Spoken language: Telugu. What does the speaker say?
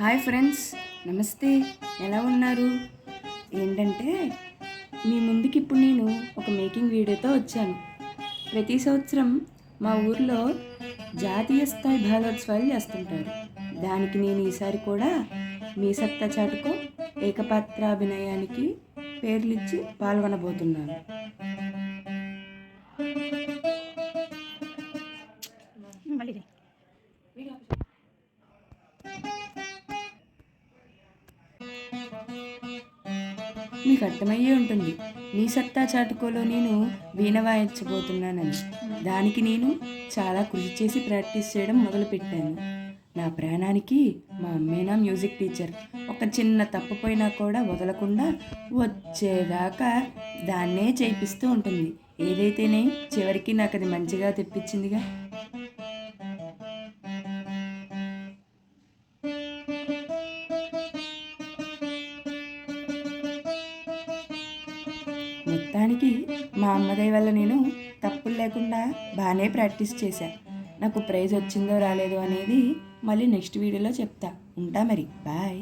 హాయ్ ఫ్రెండ్స్, నమస్తే. ఎలా ఉన్నారు? ఏంటంటే మీ ముందుకి ఇప్పుడు నేను ఒక మేకింగ్ వీడియోతో వచ్చాను. ప్రతి సంవత్సరం మా ఊర్లో జాతీయ స్థాయి బాలోత్సవాలు చేస్తుంటారు. దానికి నేను ఈసారి కూడా మీ సత్తా చాటుకో ఏకపాత్రాభినయానికి పేర్లిచ్చి పాల్గొనబోతున్నాను. మీకు అర్థమయ్యే ఉంటుంది మీ సత్తా చాటుకోలో నేను వీణ వాయించబోతున్నానని. దానికి నేను చాలా కృషి చేసి ప్రాక్టీస్ చేయడం మొదలుపెట్టాను. నా ప్రాణానికి మా అమ్మేనా మ్యూజిక్ టీచర్. ఒక చిన్న తప్పుపోయినా కూడా వదలకుండా వచ్చేదాకా దాన్నే చేయిస్తూ ఉంటుంది. ఏదైతేనే చివరికి నాకు అది మంచిగా తెప్పించిందిగా. మొత్తానికి మా అమ్మదయ్య వల్ల నేను తప్పులు లేకుండా బాగానే ప్రాక్టీస్ చేశాను. నాకు ప్రైజ్ వచ్చిందో రాలేదో అనేది మళ్ళీ నెక్స్ట్ వీడియోలో చెప్తా. ఉంటా మరి, బాయ్.